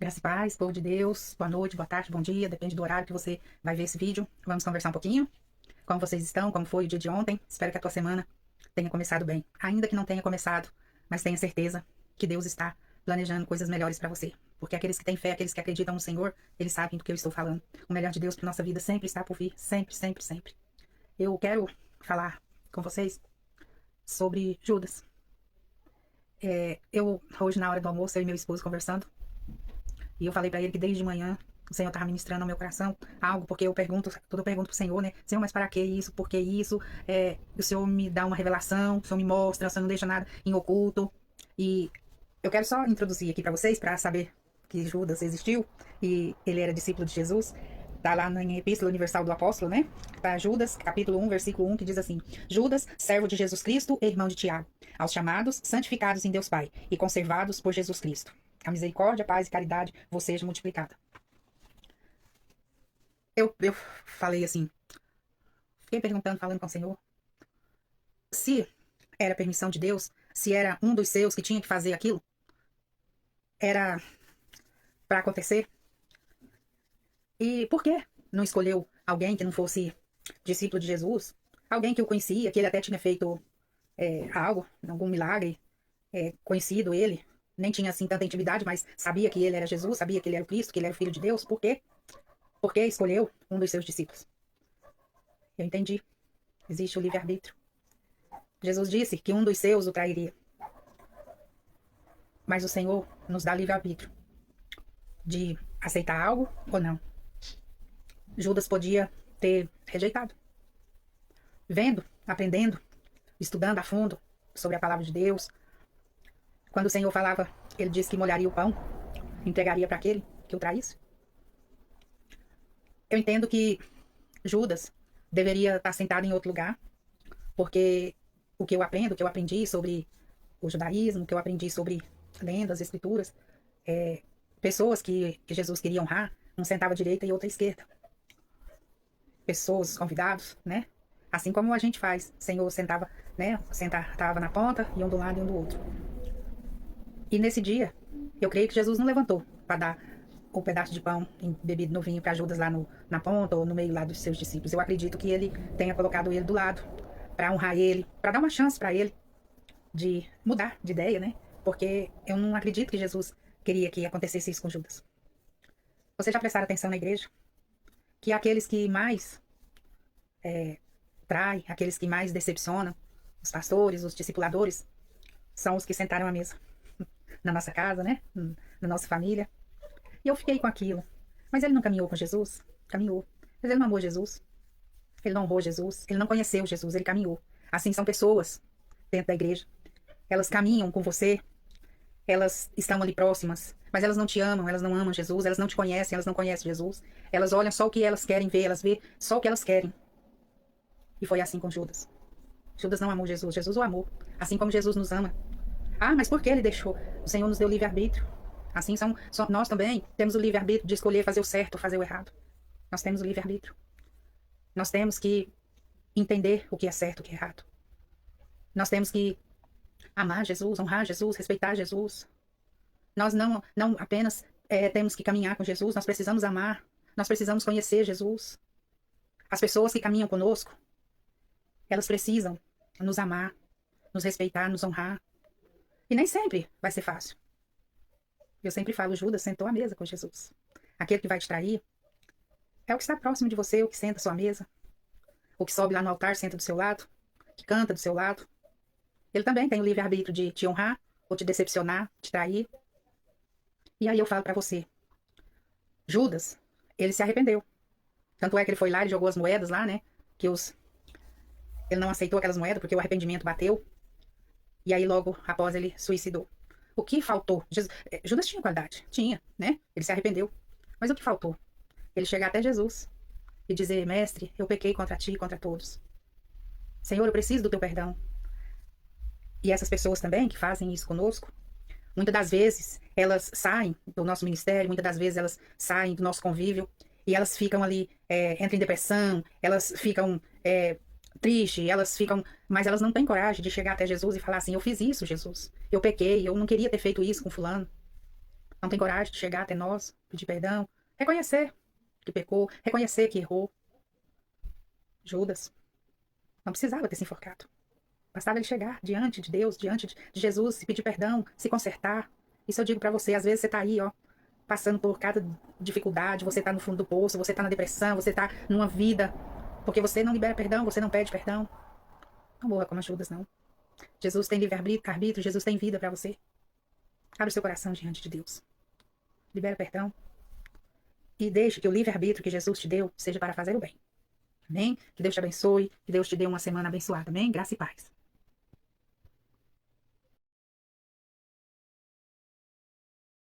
Graça e paz, povo de Deus, boa noite, boa tarde, bom dia, depende do horário que você vai ver esse vídeo. Vamos conversar um pouquinho? Como vocês estão? Como foi o dia de ontem? Espero que a tua semana tenha começado bem. Ainda que não tenha começado, mas tenha certeza que Deus está planejando coisas melhores para você. Porque aqueles que têm fé, aqueles que acreditam no Senhor, eles sabem do que eu estou falando. O melhor de Deus para nossa vida sempre está por vir, sempre, sempre, sempre. Eu quero falar com vocês sobre Judas. Hoje, na hora do almoço, eu e meu esposo conversando, e eu falei pra ele que desde de manhã o Senhor estava ministrando ao meu coração algo, porque tudo eu pergunto pro Senhor, né? Senhor, mas para que isso? Por que isso? O Senhor me dá uma revelação, o Senhor me mostra, o Senhor não deixa nada em oculto. E eu quero só introduzir aqui para vocês, para saber que Judas existiu e ele era discípulo de Jesus. Tá lá na Epístola Universal do Apóstolo, né? Para Judas, capítulo 1, versículo 1, que diz assim: Judas, servo de Jesus Cristo e irmão de Tiago, aos chamados, santificados em Deus Pai e conservados por Jesus Cristo. A misericórdia, a paz e caridade vos seja multiplicada. Eu falei assim, fiquei perguntando, falando com o Senhor, se era permissão de Deus, se era um dos seus que tinha que fazer aquilo, era para acontecer. E por que não escolheu alguém que não fosse discípulo de Jesus? Alguém que o conhecia, que ele até tinha feito algo, algum milagre, conhecido ele, nem tinha assim tanta intimidade, mas sabia que ele era Jesus, sabia que ele era o Cristo, que ele era o Filho de Deus. Por quê? Porque escolheu um dos seus discípulos. Eu entendi. Existe o livre-arbítrio. Jesus disse que um dos seus o trairia. Mas o Senhor nos dá livre-arbítrio de aceitar algo ou não. Judas podia ter rejeitado. Vendo, aprendendo, estudando a fundo sobre a palavra de Deus. Quando o Senhor falava, ele disse que molharia o pão, entregaria para aquele que o traísse. Eu entendo que Judas deveria estar sentado em outro lugar, porque o que eu aprendo, o que eu aprendi sobre o judaísmo, o que eu aprendi sobre lendas, escrituras, pessoas que Jesus queria honrar, um sentava à direita e outro à esquerda. Pessoas, convidados, né? Assim como a gente faz. O Senhor sentava, né? Sentava na ponta, e um do lado e um do outro. E nesse dia, eu creio que Jesus não levantou para dar o pedaço de pão embebido no vinho para Judas lá na ponta ou no meio lá dos seus discípulos. Eu acredito que ele tenha colocado ele do lado para honrar ele, para dar uma chance para ele de mudar de ideia, né? Porque eu não acredito que Jesus queria que acontecesse isso com Judas. Vocês já prestaram atenção na igreja? Que aqueles que mais traem, aqueles que mais decepcionam, os pastores, os discipuladores, são os que sentaram à mesa na nossa casa, né? Na nossa família. E eu fiquei com aquilo. Mas ele não caminhou com Jesus? Caminhou. Mas ele não amou Jesus. Ele não honrou Jesus. Ele não conheceu Jesus. Ele caminhou. Assim são pessoas dentro da igreja. Elas caminham com você. Elas estão ali próximas. Mas elas não te amam. Elas não amam Jesus. Elas não te conhecem. Elas não conhecem Jesus. Elas olham só o que elas querem ver. Elas vê só o que elas querem. E foi assim com Judas. Judas não amou Jesus. Jesus o amou. Assim como Jesus nos ama. Ah, mas por que ele deixou? O Senhor nos deu livre-arbítrio. Assim nós também temos o livre-arbítrio de escolher fazer o certo ou fazer o errado. Nós temos o livre-arbítrio. Nós temos que entender o que é certo e o que é errado. Nós temos que amar Jesus, honrar Jesus, respeitar Jesus. Nós não apenas temos que caminhar com Jesus, nós precisamos amar, nós precisamos conhecer Jesus. As pessoas que caminham conosco, elas precisam nos amar, nos respeitar, nos honrar. E nem sempre vai ser fácil. Eu sempre falo, Judas sentou à mesa com Jesus. Aquele que vai te trair é o que está próximo de você, o que senta à sua mesa. O que sobe lá no altar, senta do seu lado, que canta do seu lado. Ele também tem o livre-arbítrio de te honrar, ou te decepcionar, te trair. E aí eu falo para você, Judas, ele se arrependeu. Tanto é que ele foi lá e jogou as moedas lá, né? Ele não aceitou aquelas moedas porque o arrependimento bateu. E aí logo após ele suicidou. O que faltou? Judas tinha qualidade, tinha, né? Ele se arrependeu. Mas o que faltou? Ele chegar até Jesus e dizer, mestre, eu pequei contra ti e contra todos. Senhor, eu preciso do teu perdão. E essas pessoas também que fazem isso conosco, muitas das vezes elas saem do nosso ministério, muitas das vezes elas saem do nosso convívio e elas ficam ali, entram em depressão, elas ficam tristes, mas elas não têm coragem de chegar até Jesus e falar assim, eu fiz isso, Jesus, eu pequei, eu não queria ter feito isso com fulano. Não tem coragem de chegar até nós, pedir perdão, reconhecer que pecou, reconhecer que errou. Judas não precisava ter se enforcado. Bastava ele chegar diante de Deus, diante de Jesus, se pedir perdão, se consertar. Isso eu digo pra você, às vezes você tá aí, ó, passando por cada dificuldade, você tá no fundo do poço, você tá na depressão, você tá numa vida, porque você não libera perdão, você não pede perdão. Não morra como Judas, não. Jesus tem livre-arbítrio, Jesus tem vida pra você. Abre o seu coração diante de Deus. Libera perdão. E deixe que o livre-arbítrio que Jesus te deu seja para fazer o bem. Amém? Que Deus te abençoe, que Deus te dê uma semana abençoada. Amém? Graça e paz.